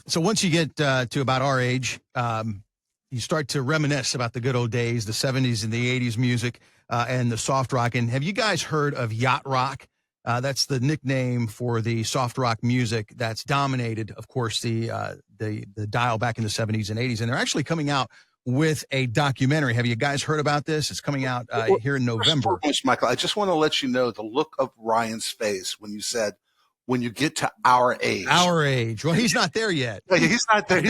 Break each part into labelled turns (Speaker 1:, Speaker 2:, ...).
Speaker 1: So once you get to about our age, you start to reminisce about the good old days, the 70s and the 80s music and the soft rock. And have you guys heard of yacht rock? That's the nickname for the soft rock music that's dominated, of course, the dial back in the 70s and 80s. And they're actually coming out with a documentary. Have you guys heard about this? It's coming out here in November.
Speaker 2: Michael, I just want to let you know the look of Ryan's face when you said, when you get to our age.
Speaker 1: Our age. Well, he's not there yet.
Speaker 2: He's not there.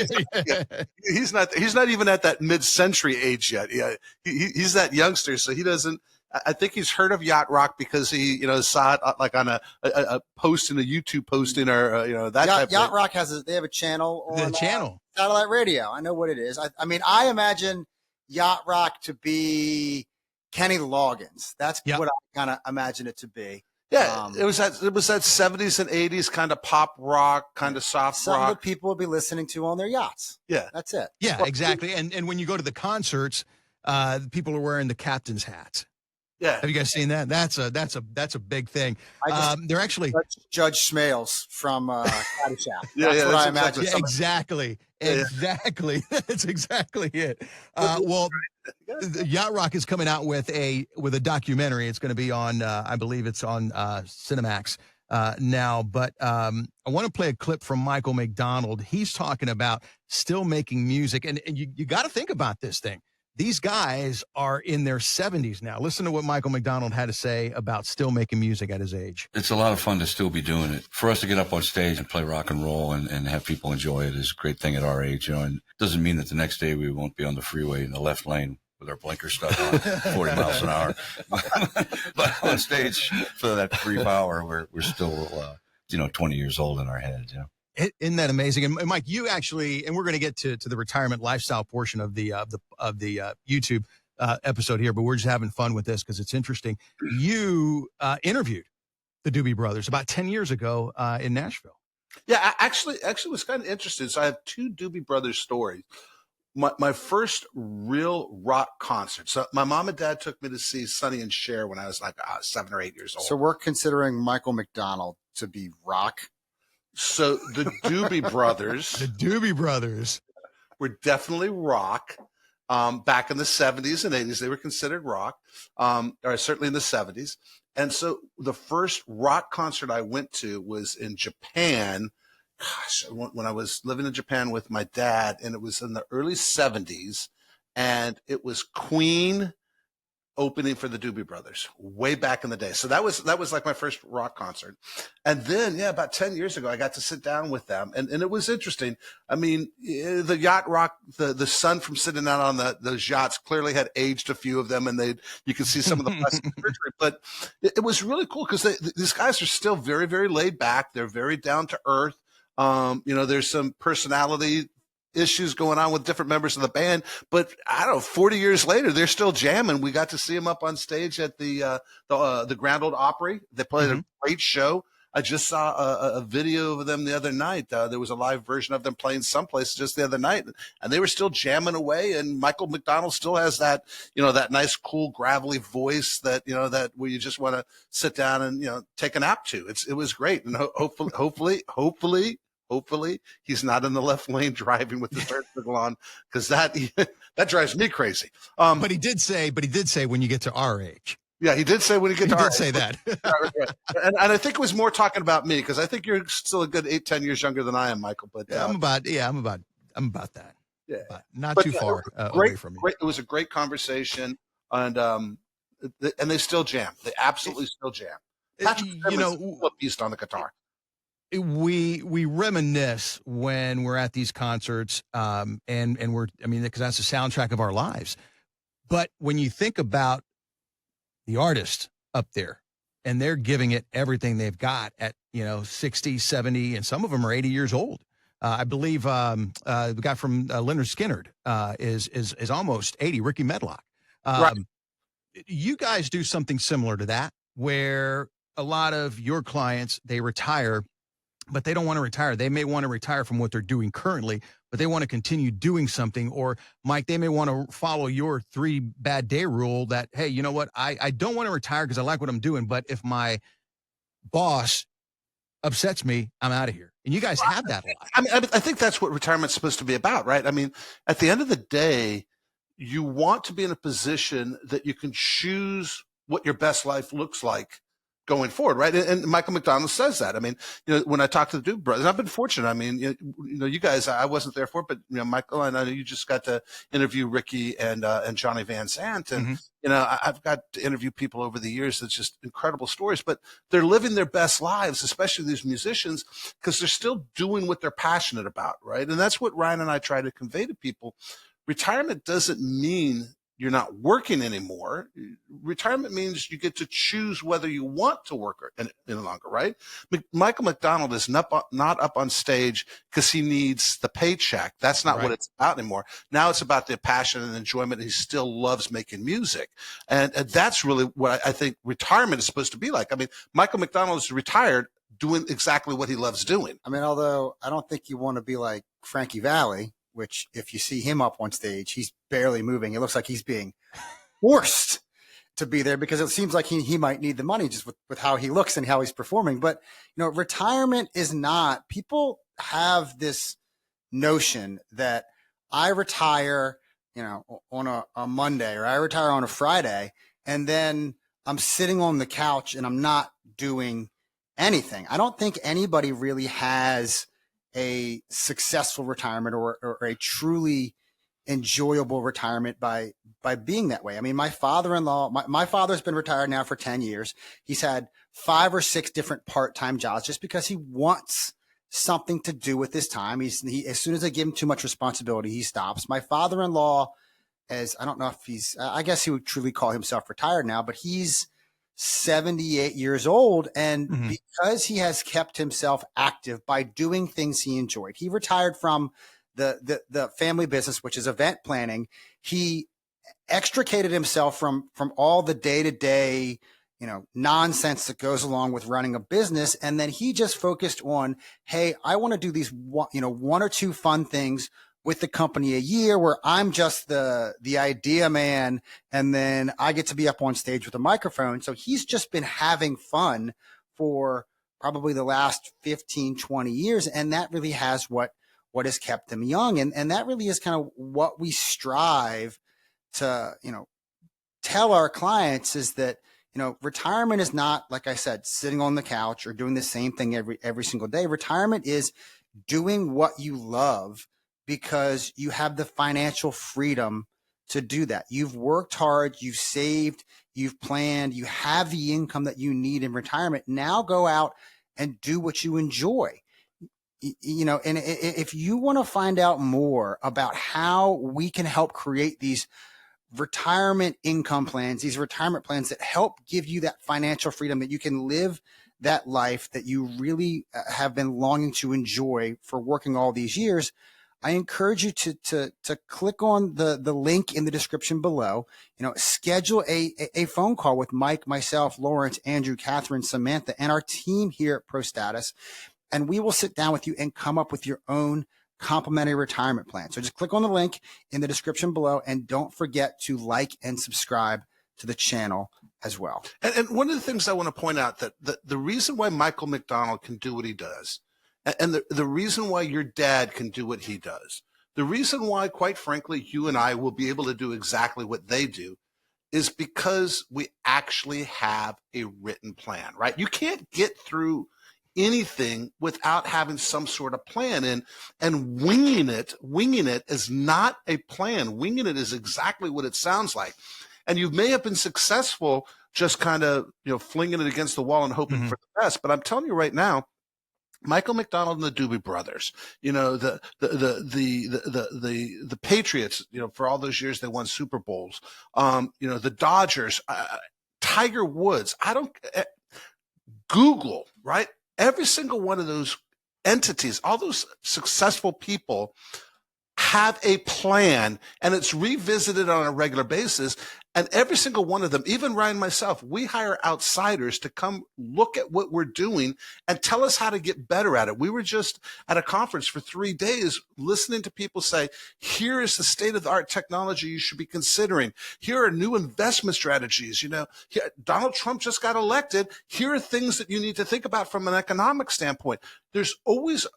Speaker 2: He's not even at that mid-century age yet. Yeah, he's that youngster, so he doesn't. I think he's heard of yacht rock because he, saw it like on a post in a YouTube posting or that type.
Speaker 3: Yacht rock they have a channel on satellite radio. I know what it is. I mean, I imagine yacht rock to be Kenny Loggins. That's what I kind of imagine it to be.
Speaker 2: Yeah, it was that 70s and 80s kind of pop rock, kind of soft
Speaker 3: something
Speaker 2: rock
Speaker 3: that people would be listening to on their yachts.
Speaker 2: Yeah,
Speaker 3: that's it.
Speaker 1: Yeah, exactly. And when you go to the concerts, people are wearing the captain's hats.
Speaker 2: Yeah,
Speaker 1: have you guys seen that? That's a big thing. They're actually
Speaker 3: Judge Smales from Caddyshack.
Speaker 2: That's
Speaker 3: what I imagine.
Speaker 1: Yeah, exactly. That's exactly it. Well, Yacht Rock is coming out with a documentary. It's going to be on, I believe it's on Cinemax now. But I want to play a clip from Michael McDonald. He's talking about still making music, and you got to think about this thing. These guys are in their 70s now. Listen to what Michael McDonald had to say about still making music at his age.
Speaker 4: It's a lot of fun to still be doing it. For us to get up on stage and play rock and roll and have people enjoy it is a great thing at our age, and it doesn't mean that the next day we won't be on the freeway in the left lane with our blinkers stuck on 40 miles an hour. But on stage for that brief hour, we're still, 20 years old in our heads,
Speaker 1: Isn't that amazing? And Mike, you actually, and we're going to get to the retirement lifestyle portion of the YouTube episode here, but we're just having fun with this because it's interesting. You interviewed the Doobie Brothers about 10 years ago in Nashville.
Speaker 2: Yeah, actually was kind of interesting. So I have two Doobie Brothers stories. My first real rock concert. So my mom and dad took me to see Sonny and Cher when I was like 7 or 8 years old.
Speaker 3: So we're considering Michael McDonald to be rock.
Speaker 2: So the Doobie
Speaker 1: Brothers
Speaker 2: were definitely rock. Back in the 70s and 80s, they were considered rock, or certainly in the 70s. And so the first rock concert I went to was in Japan. Gosh, when I was living in Japan with my dad, and it was in the early 70s, and it was Queen opening for the Doobie Brothers way back in the day. So that was like my first rock concert. And then, about 10 years ago, I got to sit down with them, and it was interesting. I mean, the yacht rock, the sun from sitting out on those yachts clearly had aged a few of them, and you could see some of the plastic surgery, but it was really cool because these guys are still very, very laid back. They're very down to earth. There's some personality issues going on with different members of the band, but I don't know, 40 years later, they're still jamming. We got to see them up on stage at the Grand Ole Opry. They played a great show. I just saw a video of them the other night. There was a live version of them playing someplace just the other night, and they were still jamming away. And Michael McDonald still has that, that nice, cool, gravelly voice that where you just want to sit down and, take a nap to. It was great. And hopefully he's not in the left lane driving with the start signal on, because that drives me crazy.
Speaker 1: But he did say when you get to our age.
Speaker 2: Yeah, he did say when you get to our age.
Speaker 1: He did say that.
Speaker 2: And I think it was more talking about me, because I think you're still a good 8-10 years younger than I am, Michael. But
Speaker 1: I'm about that.
Speaker 2: Yeah,
Speaker 1: but not too far away from you.
Speaker 2: It was a great conversation, and they still jam. They absolutely still jam. Patrick a beast on the guitar.
Speaker 1: We reminisce when we're at these concerts, and because that's the soundtrack of our lives. But when you think about the artist up there, and they're giving it everything they've got at 60, 70, and some of them are 80 years old. I believe the guy from Leonard Skinner is almost 80. Ricky Medlock.
Speaker 2: Right.
Speaker 1: You guys do something similar to that, where a lot of your clients, they retire, but they don't want to retire. They may want to retire from what they're doing currently, but they want to continue doing something. Or, Mike, they may want to follow your 3 bad day rule that, hey, you know what? I don't want to retire because I like what I'm doing, but if my boss upsets me, I'm out of here. And you guys have that life.
Speaker 2: I think that's what retirement's supposed to be about, right? I mean, at the end of the day, you want to be in a position that you can choose what your best life looks like going forward, right? And Michael McDonald says that. I mean, when I talk to the Duke brothers, I've been fortunate. I mean, you guys, I wasn't there for it, but Michael, I know you just got to interview Ricky and Johnny Van Sant, and I've got to interview people over the years. That's just incredible stories, but they're living their best lives, especially these musicians, because they're still doing what they're passionate about, right? And that's what Ryan and I try to convey to people. Retirement doesn't mean you're not working anymore. Retirement means you get to choose whether you want to work any longer, right? Michael McDonald is not up on stage because he needs the paycheck. That's not what it's about anymore. Now it's about the passion and enjoyment. He still loves making music. And that's really what I think retirement is supposed to be like. I mean, Michael McDonald is retired doing exactly what he loves doing.
Speaker 3: I mean, although I don't think you want to be like Frankie Valli, which if you see him up on stage, he's barely moving. It looks like he's being forced to be there because it seems like he might need the money just with how he looks and how he's performing. But, retirement is not, people have this notion that I retire, on a Monday, or I retire on a Friday, and then I'm sitting on the couch and I'm not doing anything. I don't think anybody really has a successful retirement or a truly enjoyable retirement by being that way. I mean, my father-in-law, my father's been retired now for 10 years. He's had 5 or 6 different part-time jobs just because he wants something to do with his time. He as soon as I give him too much responsibility, he stops. My father-in-law, I don't know if I guess he would truly call himself retired now, but he's 78 years old. And because he has kept himself active by doing things he enjoyed, he retired from the family business, which is event planning. He extricated himself from all the day-to-day, nonsense that goes along with running a business. And then he just focused on, hey, I want to do these, 1 or 2 fun things with the company a year where I'm just the idea man, and then I get to be up on stage with a microphone. So he's just been having fun for probably the last 15, 20 years. And that really has what has kept him young. And that really is kind of what we strive to, tell our clients, is that, retirement is not, like I said, sitting on the couch or doing the same thing every single day. Retirement is doing what you love, because you have the financial freedom to do that. You've worked hard, you've saved, you've planned, you have the income that you need in retirement. Now go out and do what you enjoy. And if you want to find out more about how we can help create these retirement income plans, these retirement plans that help give you that financial freedom, that you can live that life that you really have been longing to enjoy for working all these years, I encourage you to click on the link in the description below. Schedule a phone call with Mike, myself, Lawrence, Andrew, Catherine, Samantha, and our team here at Prostatis, and we will sit down with you and come up with your own complimentary retirement plan. So just click on the link in the description below, and don't forget to like and subscribe to the channel as well.
Speaker 2: And one of the things I want to point out, that the reason why Michael McDonald can do what he does, and the reason why your dad can do what he does, the reason why, quite frankly, you and I will be able to do exactly what they do, is because we actually have a written plan, right? You can't get through anything without having some sort of plan, and winging it is not a plan. Winging it is exactly what it sounds like. And you may have been successful just kind of, flinging it against the wall and hoping for the best. But I'm telling you right now, Michael McDonald and the Doobie Brothers, the Patriots, for all those years they won Super Bowls, the Dodgers, Tiger Woods. Google, right? Every single one of those entities, all those successful people have a plan, and it's revisited on a regular basis. And every single one of them, even Ryan and myself, we hire outsiders to come look at what we're doing and tell us how to get better at it. We were just at a conference for 3 days listening to people say, here is the state of the art technology you should be considering. Here are new investment strategies. Donald Trump just got elected. Here are things that you need to think about from an economic standpoint. There's always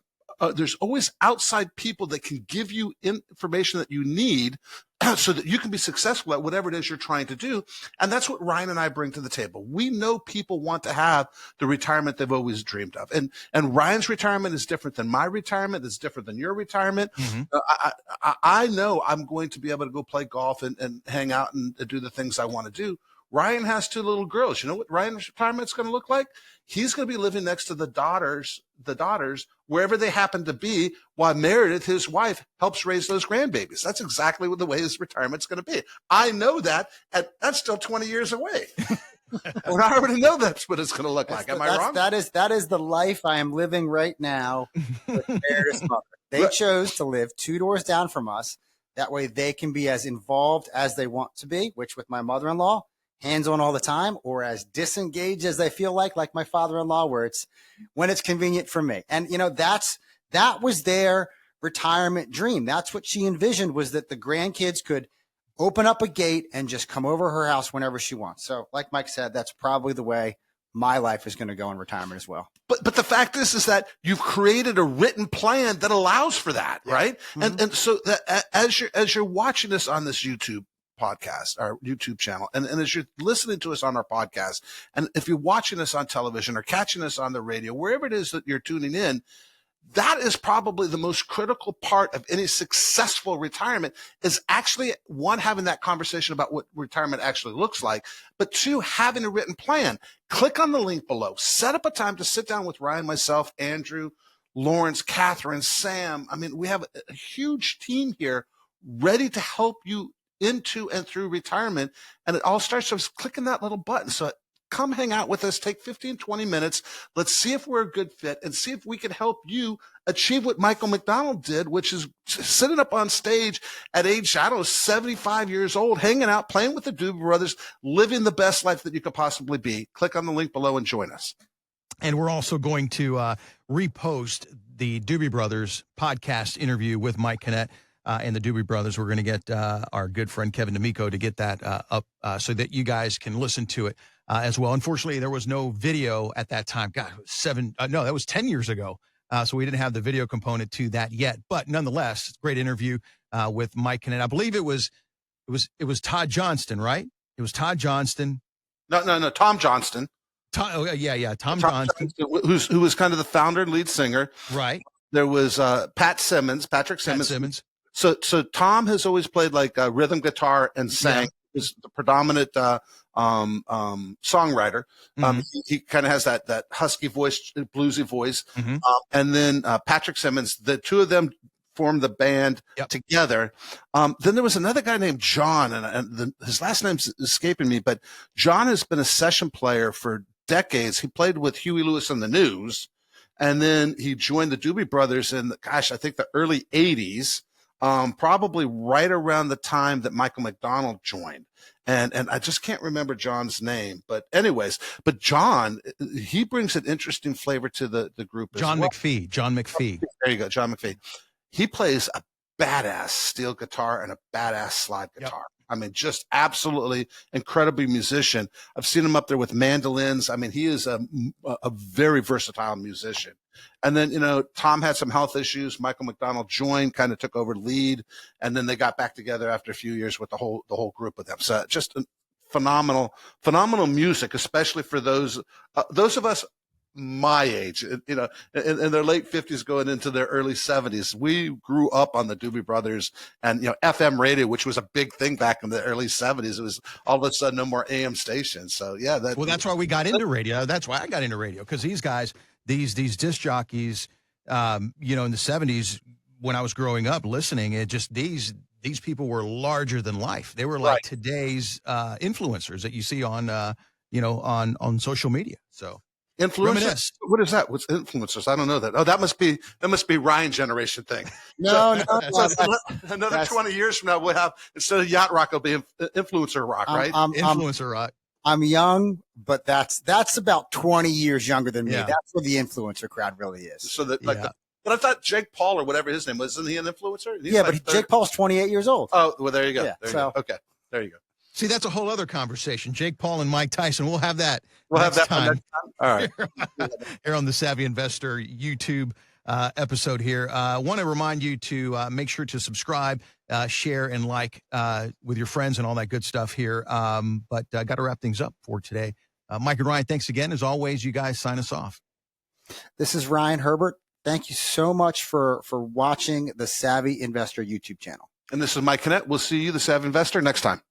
Speaker 2: outside people that can give you information that you need so that you can be successful at whatever it is you're trying to do. And that's what Ryan and I bring to the table. We know people want to have the retirement they've always dreamed of. And Ryan's retirement is different than my retirement. It's different than your retirement.
Speaker 1: Mm-hmm.
Speaker 2: I know I'm going to be able to go play golf and hang out and do the things I want to do. Ryan has 2 little girls. You know what Ryan's retirement's going to look like? He's going to be living next to the daughters, wherever they happen to be, while Meredith, his wife, helps raise those grandbabies. That's exactly what the way his retirement's going to be. I know that, and that's still 20 years away. Well, I already know that's what it's going to look like. Am I wrong?
Speaker 3: That is the life I am living right now with Meredith's mother. They chose to live 2 doors down from us. That way they can be as involved as they want to be, which with my mother-in-law, hands-on all the time, or as disengaged as they feel like my father-in-law, where it's when it's convenient for me. And, that was their retirement dream. That's what she envisioned, was that the grandkids could open up a gate and just come over her house whenever she wants. So like Mike said, that's probably the way my life is going to go in retirement as well.
Speaker 2: But the fact is that you've created a written plan that allows for that, right? Mm-hmm. And so that as you're watching this on this YouTube podcast, our YouTube channel, and as you're listening to us on our podcast, and if you're watching us on television or catching us on the radio, wherever it is that you're tuning in, that is probably the most critical part of any successful retirement, is actually, one, having that conversation about what retirement actually looks like, but 2, having a written plan. Click on the link below. Set up a time to sit down with Ryan, myself, Andrew, Lawrence, Catherine, Sam. I mean, we have a huge team here ready to help you into and through retirement. And it all starts with clicking that little button. So come hang out with us, take 15, 20 minutes. Let's see if we're a good fit and see if we can help you achieve what Michael McDonald did, which is sitting up on stage at age, 75 years old, hanging out, playing with the Doobie Brothers, living the best life that you could possibly be. Click on the link below and join us.
Speaker 1: And we're also going to repost the Doobie Brothers podcast interview with Mike Kinnett and the Doobie Brothers. We're going to get our good friend Kevin D'Amico to get that up so that you guys can listen to it as well. Unfortunately, there was no video at that time. God, that was 10 years ago. So we didn't have the video component to that yet. But nonetheless, great interview with Mike Kinnett. I believe it was Todd Johnston, right? It was Todd Johnston.
Speaker 2: No, Tom Johnston.
Speaker 1: Tom Johnston,
Speaker 2: who was kind of the founder and lead singer.
Speaker 1: Right.
Speaker 2: There was Patrick Simmons. So Tom has always played like rhythm guitar and sang. Yeah. Is the predominant songwriter. Mm-hmm. He kind of has that husky voice, bluesy voice. Mm-hmm. And then Patrick Simmons, the 2 of them formed the band together. Then there was another guy named John, and his last name's escaping me, but John has been a session player for decades. He played with Huey Lewis and the News, and then he joined the Doobie Brothers in, I think the early 80s. Probably right around the time that Michael McDonald joined. And I just can't remember John's name, but John, he brings an interesting flavor to the group as well.
Speaker 1: John McPhee. There
Speaker 2: you go. John McPhee. He plays a badass steel guitar and a badass slide guitar. Yep. I mean, just absolutely incredibly musician. I've seen him up there with mandolins. I mean, he is a very versatile musician. And then, Tom had some health issues. Michael McDonald joined, kind of took over lead, and then they got back together after a few years with the whole group of them. So just phenomenal music, especially for those of us my age, in their late 50s going into their early 70s. We grew up on the Doobie Brothers and, FM radio, which was a big thing back in the early 70s. It was all of a sudden no more AM stations. So, yeah.
Speaker 1: That's why we got into radio. That's why I got into radio, because these guys, these disc jockeys, in the 70s, when I was growing up listening, it just these people were larger than life. They were like today's influencers that you see on, on social media. So.
Speaker 2: Influencers?
Speaker 1: Reminisce.
Speaker 2: What is that? What's influencers? I don't know that. Oh, that must be Ryan generation thing.
Speaker 3: No,
Speaker 2: So
Speaker 3: that's,
Speaker 2: another 20 years from now, we'll have, instead of yacht rock, it'll be influencer rock, right?
Speaker 1: Influencer rock.
Speaker 3: I'm young, but that's about 20 years younger than me.
Speaker 1: Yeah.
Speaker 3: That's what the influencer crowd really is.
Speaker 2: So that but I thought Jake Paul or whatever his name was, isn't he an influencer? He's
Speaker 3: but Jake Paul's 28 years old.
Speaker 2: Oh, well, there you go.
Speaker 3: Yeah,
Speaker 2: there you go. Okay, there you go.
Speaker 1: See, that's a whole other conversation. Jake Paul and Mike Tyson. We'll have that.
Speaker 2: We'll
Speaker 1: next
Speaker 2: have that
Speaker 1: time.
Speaker 2: next time. All right.
Speaker 1: Here on the Savvy Investor YouTube episode here. I want to remind you to make sure to subscribe, share, and like with your friends and all that good stuff here. But I got to wrap things up for today. Mike and Ryan, thanks again. As always, you guys sign us off.
Speaker 3: This is Ryan Herbert. Thank you so much for watching the Savvy Investor YouTube channel.
Speaker 2: And this is Mike Kinnett. We'll see you, the Savvy Investor, next time.